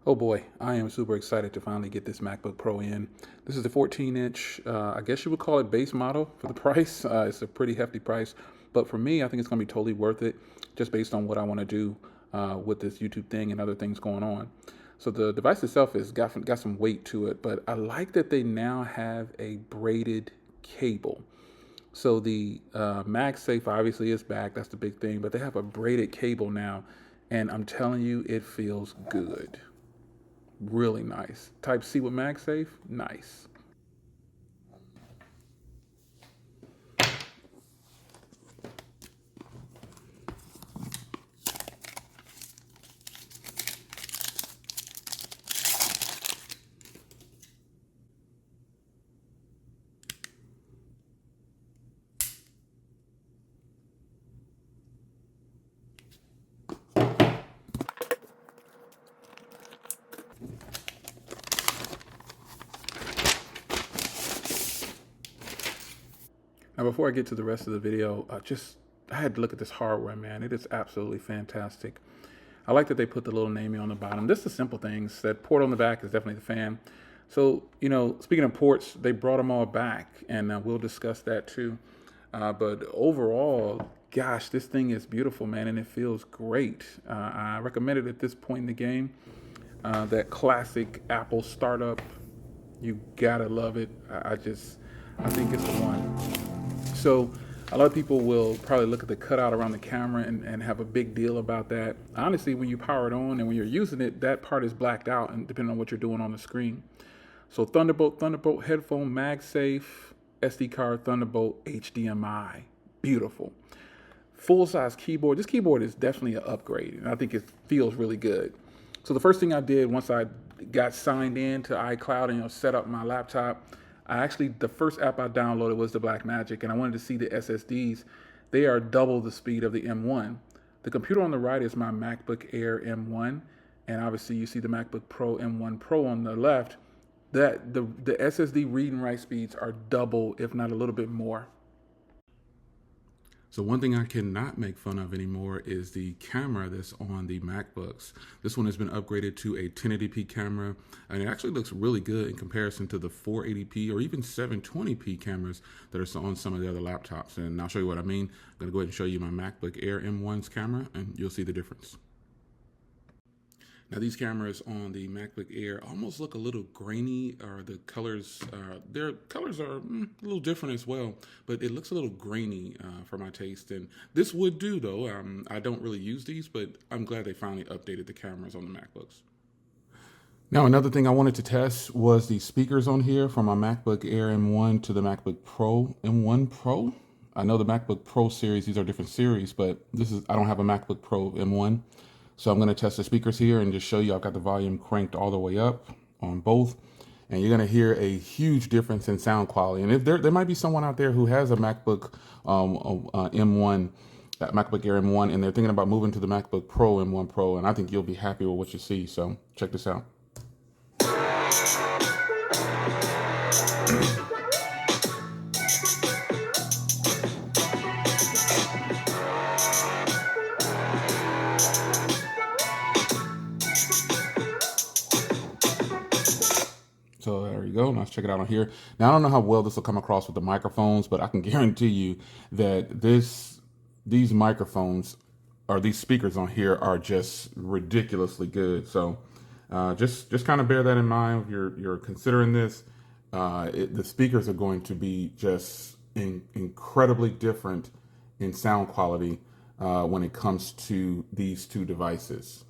Oh boy, I am super excited to finally get this MacBook Pro in. This is the 14-inch, I guess you would call it base model for the price. It's a pretty hefty price, but for me, I think it's going to be totally worth it just based on what I want to do with this YouTube thing and other things going on. So the device itself has got some weight to it, but I like that they now have a braided cable. So the MagSafe obviously is back, that's the big thing, but they have a braided cable now, and I'm telling you, it feels good. Really nice. Type C with MagSafe, nice. Now, before I get to the rest of the video, I had to look at this hardware, man. It is absolutely fantastic. I like that they put the little naming on the bottom. This is simple things. That port on the back is definitely the fan. So, speaking of ports, they brought them all back, and we'll discuss that too. But overall, gosh, this thing is beautiful, man, and it feels great. I recommend it at this point in the game. That classic Apple startup, you gotta love it. I think it's the one. So a lot of people will probably look at the cutout around the camera and have a big deal about that. Honestly, when you power it on and when you're using it, that part is blacked out, and depending on what you're doing on the screen. So Thunderbolt headphone, MagSafe, SD card, Thunderbolt, HDMI, beautiful. Full-size keyboard. This keyboard is definitely an upgrade, and I think it feels really good. So the first thing I did once I got signed in to iCloud and set up my laptop, the first app I downloaded was the Blackmagic, and I wanted to see the SSDs. They are double the speed of the M1. The computer on the right is my MacBook Air M1, and obviously you see the MacBook Pro M1 Pro on the left. The SSD read and write speeds are double, if not a little bit more. So one thing I cannot make fun of anymore is the camera that's on the MacBooks. This one has been upgraded to a 1080p camera, and it actually looks really good in comparison to the 480p or even 720p cameras that are on some of the other laptops. And I'll show you what I mean. I'm gonna go ahead and show you my MacBook Air M1's camera, and you'll see the difference. Now these cameras on the MacBook Air almost look a little grainy, or the colors, their colors are a little different as well, but it looks a little grainy for my taste. And this would do though. I don't really use these, but I'm glad they finally updated the cameras on the MacBooks. Now another thing I wanted to test was the speakers on here from my MacBook Air M1 to the MacBook Pro M1 Pro. I know the MacBook Pro series, these are different series, but I don't have a MacBook Pro M1. So I'm going to test the speakers here and just show you I've got the volume cranked all the way up on both. And you're going to hear a huge difference in sound quality. And if there might be someone out there who has a MacBook M1, MacBook Air M1, and they're thinking about moving to the MacBook Pro M1 Pro, and I think you'll be happy with what you see. So check this out. So there you go. Let's check it out on here. Now, I don't know how well this will come across with the microphones, but I can guarantee you that these microphones or these speakers on here are just ridiculously good. So just kind of bear that in mind if you're considering this. The speakers are going to be just incredibly different in sound quality when it comes to these two devices.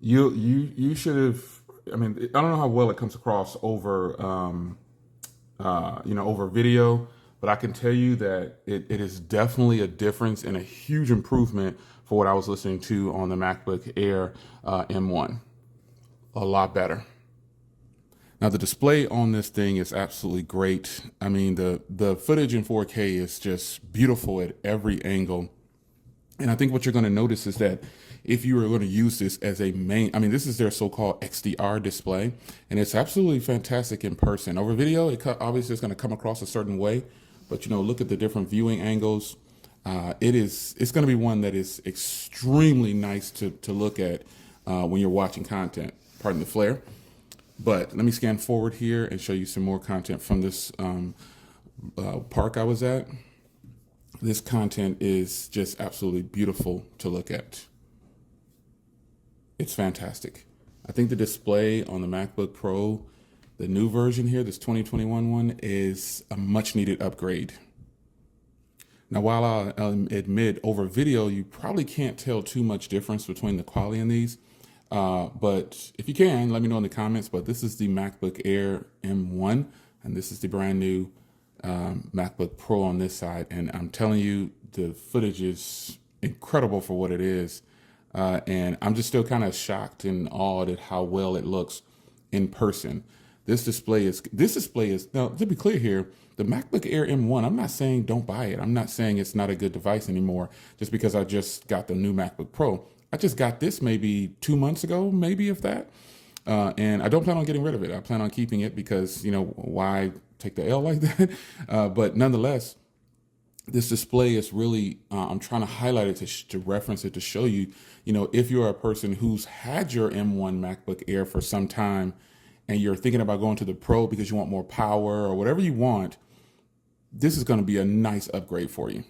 You should have. I mean, I don't know how well it comes across over over video, but I can tell you that it is definitely a difference and a huge improvement for what I was listening to on the MacBook Air M1. A lot better. Now the display on this thing is absolutely great. I mean, the footage in 4K is just beautiful at every angle. And I think what you're going to notice is that if you are going to use this as a main, I mean, this is their so-called XDR display, and it's absolutely fantastic in person. Over video, obviously it's going to come across a certain way, but look at the different viewing angles. It's going to be one that is extremely nice to look at when you're watching content. Pardon the flare. But let me scan forward here and show you some more content from this park I was at. This content is just absolutely beautiful to look at. It's fantastic. I think the display on the MacBook Pro, the new version here, this 2021 one, is a much needed upgrade. Now, while I'll admit over video, you probably can't tell too much difference between the quality in these. But if you can, let me know in the comments. But this is the MacBook Air M1, and this is the brand new MacBook Pro on this side. And I'm telling you, the footage is incredible for what it is. And I'm just still kind of shocked and awed at how well it looks in person. This display is, now to be clear here, the MacBook Air M1, I'm not saying don't buy it. I'm not saying it's not a good device anymore just because I just got the new MacBook Pro. I just got this maybe 2 months ago, maybe if that. And I don't plan on getting rid of it. I plan on keeping it because, why take the L like that? But nonetheless, this display is really, I'm trying to highlight it to reference it to show you, if you're a person who's had your M1 MacBook Air for some time and you're thinking about going to the Pro because you want more power or whatever you want, this is going to be a nice upgrade for you.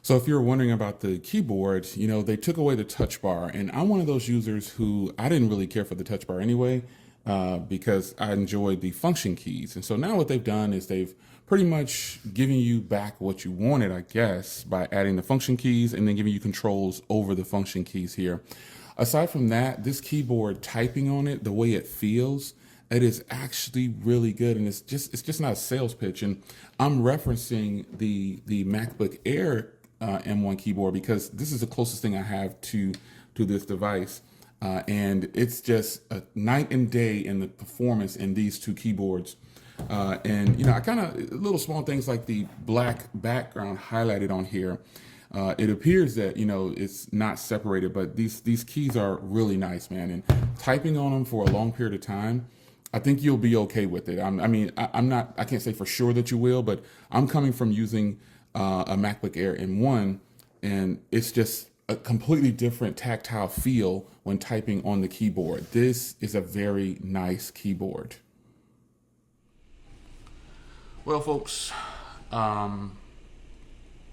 So if you're wondering about the keyboard, they took away the touch bar, and I'm one of those users who I didn't really care for the touch bar anyway, because I enjoyed the function keys. And so now what they've done is they've pretty much given you back what you wanted, I guess, by adding the function keys and then giving you controls over the function keys here. Aside from that, this keyboard, typing on it, the way it feels, it is actually really good, and it's just not a sales pitch. And I'm referencing the MacBook Air M1 keyboard because this is the closest thing I have to this device, and it's just a night and day in the performance in these two keyboards. And I kind of little small things like the black background highlighted on here. It appears that it's not separated, but these keys are really nice, man. And typing on them for a long period of time, I think you'll be okay with it. I can't say for sure that you will, but I'm coming from using a MacBook Air M1, and it's just a completely different tactile feel when typing on the keyboard. This is a very nice keyboard. Well, folks, I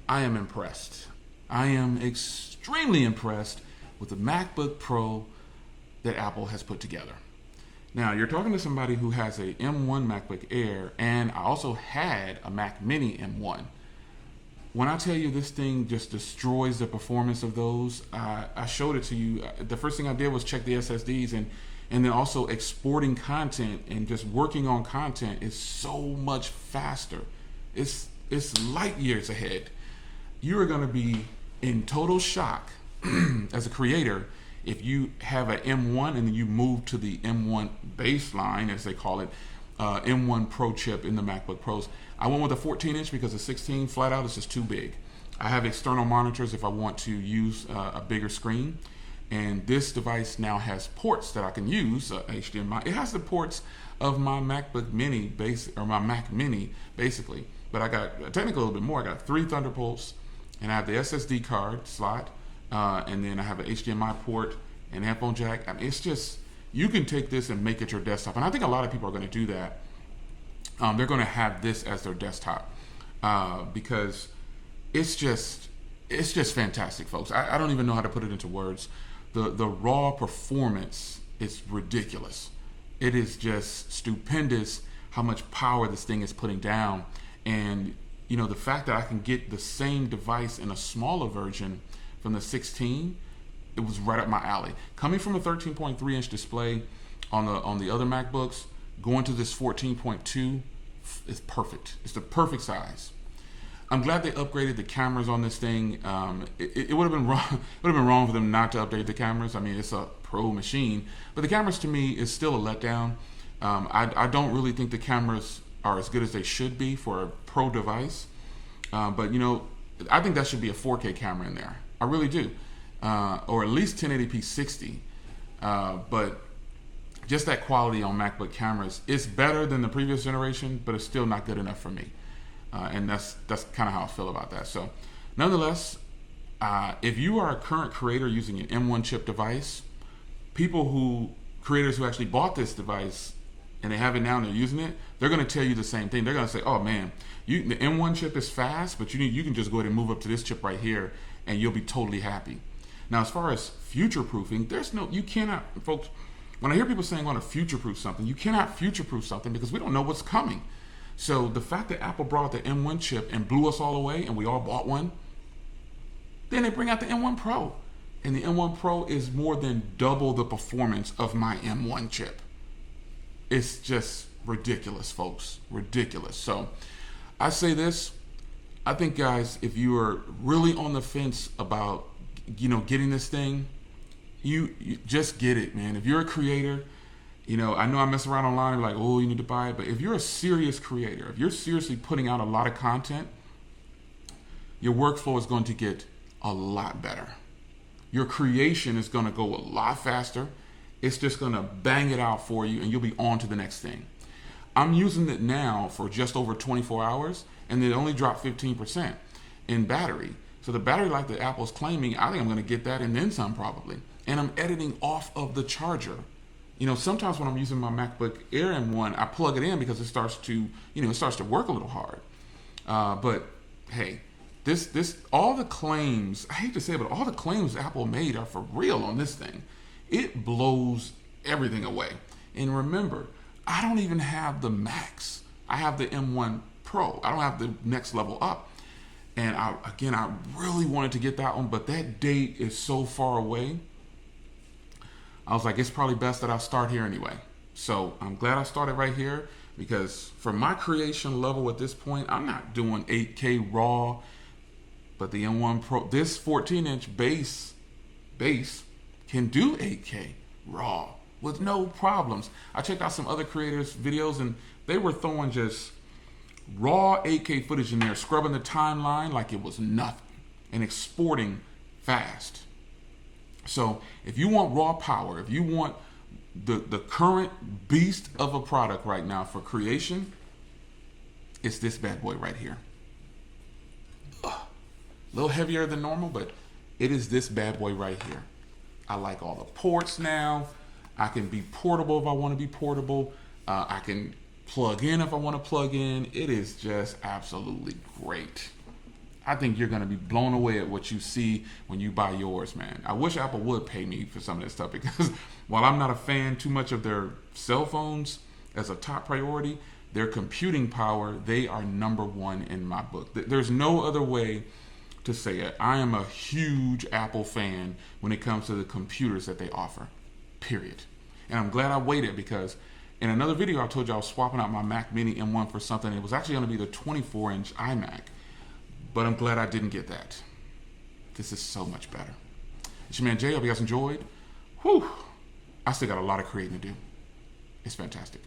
am impressed. I am extremely impressed with the MacBook Pro that Apple has put together. Now, you're talking to somebody who has a M1 MacBook Air, and I also had a Mac Mini M1. When I tell you this thing just destroys the performance of those, I showed it to you. The first thing I did was check the SSDs, and then also exporting content and just working on content is so much faster. It's light years ahead. You are going to be in total shock as a creator if you have an M1 and then you move to the M1 baseline, as they call it, M1 Pro chip in the MacBook Pros. I went with a 14-inch because the 16 flat out is just too big. I have external monitors if I want to use a bigger screen. And this device now has ports that I can use, HDMI. It has the ports of my MacBook Mini my Mac Mini basically. But I got technically a little bit more. I got 3 Thunderbolts, and I have the SSD card slot, and then I have an HDMI port and headphone jack. I mean, it's just, you can take this and make it your desktop. And I think a lot of people are going to do that. They're going to have this as their desktop because it's just fantastic, folks. I don't even know how to put it into words. The raw performance is ridiculous. It is just stupendous how much power this thing is putting down. And the fact that I can get the same device in a smaller version from the 16, it was right up my alley. Coming from a 13.3-inch display on the other MacBooks, going to this 14.2 is perfect. It's the perfect size. I'm glad they upgraded the cameras on this thing. It would have been wrong. Would have been wrong for them not to update the cameras. I mean, it's a pro machine, but the cameras to me is still a letdown. I don't really think the cameras are as good as they should be for a pro device. But I think that should be a 4K camera in there. I really do. Or at least 1080p 60. But just that quality on MacBook cameras, it's better than the previous generation, but it's still not good enough for me. And that's kind of how I feel about that. So nonetheless, if you are a current creator using an M1 chip device, creators who actually bought this device and they have it now and they're using it, they're going to tell you the same thing. They're going to say, oh man, the M1 chip is fast, but you can just go ahead and move up to this chip right here and you'll be totally happy. Now, as far as future-proofing, you cannot, folks, when I hear people saying I want to future-proof something, you cannot future-proof something because we don't know what's coming. So the fact that Apple brought out the M1 chip and blew us all away and we all bought one, then they bring out the M1 Pro. And the M1 Pro is more than double the performance of my M1 chip. It's just ridiculous, folks. Ridiculous. So I say this. I think, guys, if you are really on the fence about, getting this thing, you just get it, man. If you're a creator, I know I mess around online and be like, oh, you need to buy it. But if you're a serious creator, if you're seriously putting out a lot of content, your workflow is going to get a lot better. Your creation is going to go a lot faster. It's just going to bang it out for you and you'll be on to the next thing. I'm using it now for just over 24 hours and it only dropped 15% in battery. So the battery life that Apple's claiming, I think I'm going to get that and then some probably. And I'm editing off of the charger. Sometimes when I'm using my MacBook Air M1, I plug it in because it starts to work a little hard. But hey, all the claims, I hate to say it, but all the claims Apple made are for real on this thing. It blows everything away. And remember, I don't even have the Max. I have the M1 Pro. I don't have the next level up. And I really wanted to get that one, but that date is so far away. I was like, it's probably best that I start here anyway. So I'm glad I started right here because for my creation level at this point, I'm not doing 8K raw, but the M1 Pro, this 14-inch base can do 8K raw with no problems. I checked out some other creators' videos and they were throwing just raw 8K footage in there, scrubbing the timeline like it was nothing and exporting fast. So if you want raw power, if you want the current beast of a product right now for creation, it's this bad boy right here. A little heavier than normal, but it is this bad boy right here. I like all the ports now. I can be portable if I want to be portable. I can plug in if I want to plug in. It is just absolutely great. I think you're going to be blown away at what you see when you buy yours, man. I wish Apple would pay me for some of this stuff because while I'm not a fan too much of their cell phones as a top priority, their computing power, they are number one in my book. There's no other way to say it. I am a huge Apple fan when it comes to the computers that they offer, period. And I'm glad I waited because in another video I told you I was swapping out my Mac Mini M1 for something. It was actually going to be the 24-inch iMac. But I'm glad I didn't get that. This is so much better. It's your man Jay. Hope you guys enjoyed. Whew. I still got a lot of creating to do. It's fantastic.